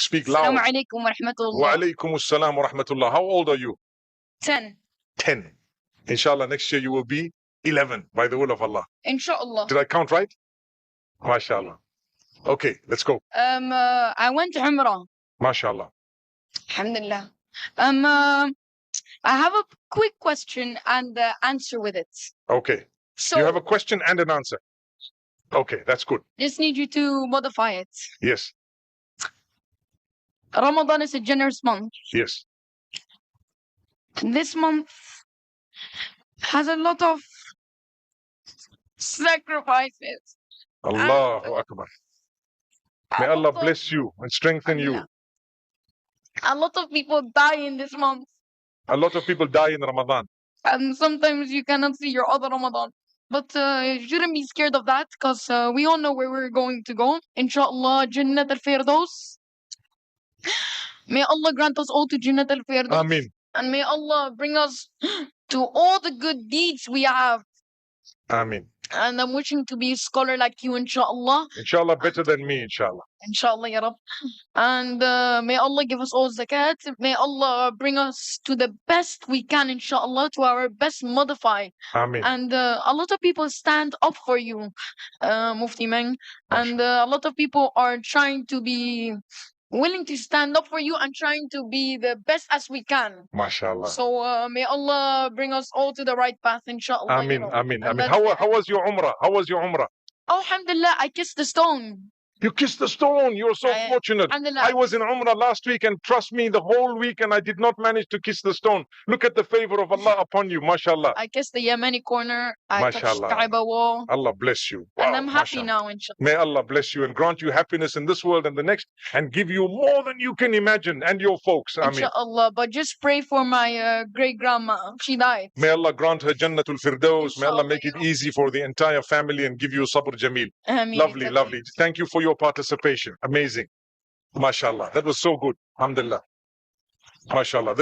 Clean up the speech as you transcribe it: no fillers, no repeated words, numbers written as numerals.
Speak Assalamu loud. alaikum wa rahmatullah. Wa alaikum assalam wa rahmatullah. How old are you? 10. 10. Inshallah, next year you will be 11 by the will of Allah. Inshallah. Did I count right? MashaAllah. Okay, let's go. I went to Umrah. MashaAllah. Alhamdulillah. I have a quick question and answer with it. Okay. So You have a question and an answer. Okay, that's good. just need you to modify it. Yes, Ramadan is a generous month. yes. This month has a lot of sacrifices. Allahu Akbar. May A Allah lot of- bless you and strengthen you. A lot of people die in this month. A lot of people die in Ramadan. And sometimes you cannot see your other Ramadan. But you shouldn't be scared of that because we all know where we're going to go. Inshallah, Jannat al-Firdaus. May Allah grant us all to Jannat al-Firdaus. Ameen. And may Allah bring us to all the good deeds we have. Ameen. And I'm wishing to be a scholar like you, inshallah. Inshallah, better than me, inshallah. Inshallah, ya Rab. And may Allah give us all zakat. May Allah bring us to the best we can, inshallah, to our best modify. Ameen. And a lot of people stand up for you, Mufti Menk. And a lot of people are trying to be willing to stand up for you and trying to be the best as we can. MashaAllah. So may Allah bring us all to the right path, inshallah. Ameen, ameen, And ameen. How was your Umrah? How was your Umrah? Alhamdulillah, I kissed the stone. You kissed the stone. You're so fortunate. Alhamdulillah. I was in Umrah last week, and trust me, the whole week, and I did not manage to kiss the stone. Look at the favor of Allah upon you, mashallah. I kissed the Yemeni corner. I touched Mashallah. Kaaba wall. Allah bless you. And Wow, I'm happy mashallah. now, inshallah. May Allah bless you and grant you happiness in this world and the next, and give you more than you can imagine, and your folks. Ameen. Inshallah. But just pray for my great grandma. She died. May Allah grant her Jannatul Firdaus. May Allah Inshallah, make it ya easy for the entire family and give you sabr jameel. Ameen. Lovely, lovely. Thank you for your participation. Amazing. MashaAllah. That was so good. Alhamdulillah. MashaAllah. This